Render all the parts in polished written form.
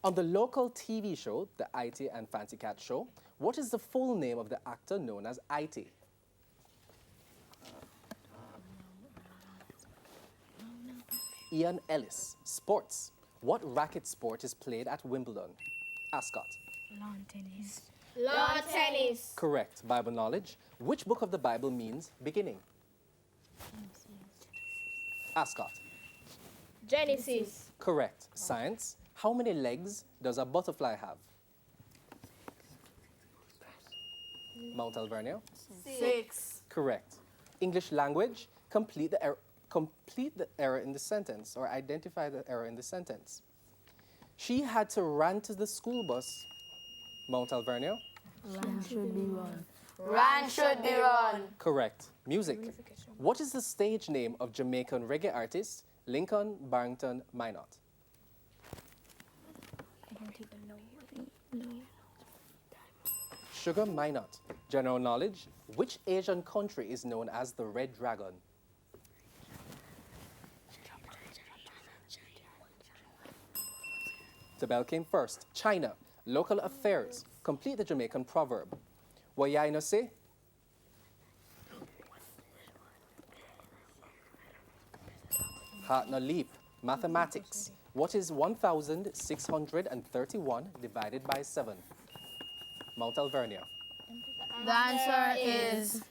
On the local TV show, the IT and Fancy Cat Show, what is the full name of the actor known as IT? Ian Ellis. Sports. What racket sport is played at Wimbledon? Ascot. Lawn tennis. Lawn tennis. Correct. Bible knowledge. Which book of the Bible means beginning? Ascot. Genesis. Correct. Science. How many legs does a butterfly have? Mount Alvernia. 6. Correct. English language. Complete the error in the sentence or identify the error in the sentence. She had to run to the school bus. Mount Alvernia. Run should be run. Run should be run. Correct. Music. What is the stage name of Jamaican reggae artist Lincoln Barrington Minot? I don't even know. Sugar Minot. General knowledge. Which Asian country is known as the Red Dragon? The bell came first. China. Local affairs. Complete the Jamaican proverb. Wayai no say? Heart no leap. Mathematics. What is 1,631 divided by 7? Mount Alvernia. The answer is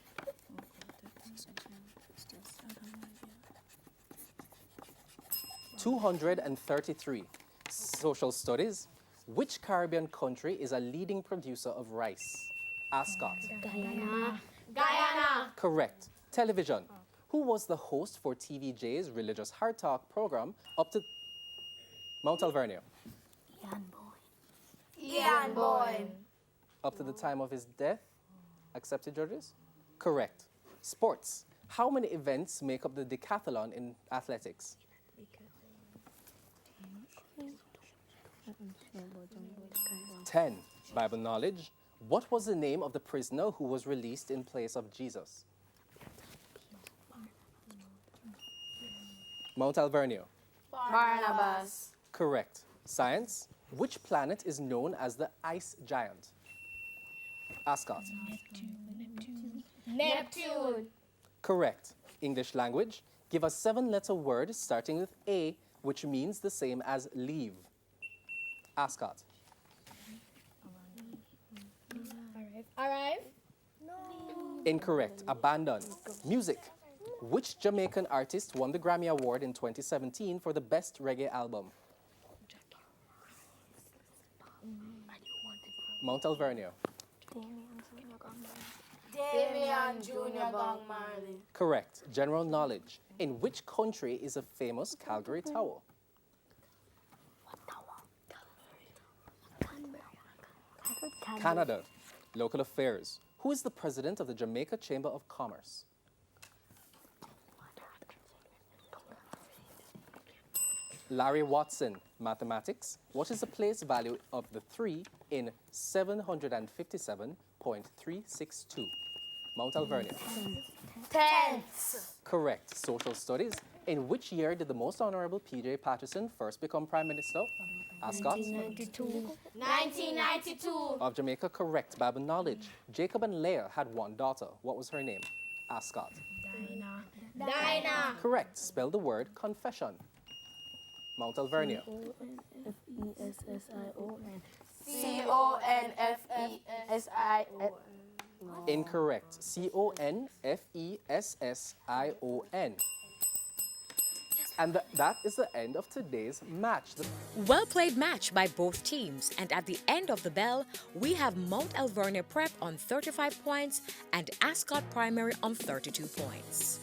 233. Social studies. Which Caribbean country is a leading producer of rice? Ascot. Guyana. Guyana. Correct. Television. Who was the host for TVJ's religious hard talk program up to Mount Alvernia? Ian Boy. Up to the time of his death? Accepted, judges? Correct. Sports. How many events make up the decathlon in athletics? 10. Bible knowledge. What was the name of the prisoner who was released in place of Jesus? Mount Alvernia. Barnabas. Correct. Science. Which planet is known as the ice giant? Ascot. Neptune. Correct. English language. Give a 7-letter word starting with A, which means the same as leave. Ascot. Arrive. Incorrect. Abandon. Music. Which Jamaican artist won the Grammy Award in 2017 for the Best Reggae Album? Mount Alvernia. Damian Jr. Gong Marley. Correct. General knowledge. In which country is a famous Calgary Tower? Canada. Local affairs. Who is the president of the Jamaica Chamber of Commerce? Larry Watson. Mathematics. What is the place value of the 3 in 757.362? Mount Alvernia. Tenths. Correct. Social studies. In which year did the most honorable P.J. Patterson first become Prime Minister? Ascot. 1992. Of Jamaica. Correct. Bible knowledge. Jacob and Leah had one daughter. What was her name? Ascot. Dinah. Correct. Spell the word confession. Mount Alvernia. Confession. Incorrect. Confession. And that is the end of today's match. Well played match by both teams, and at the end of the bell, we have Mount Alvernia Prep on 35 points and Ascot Primary on 32 points.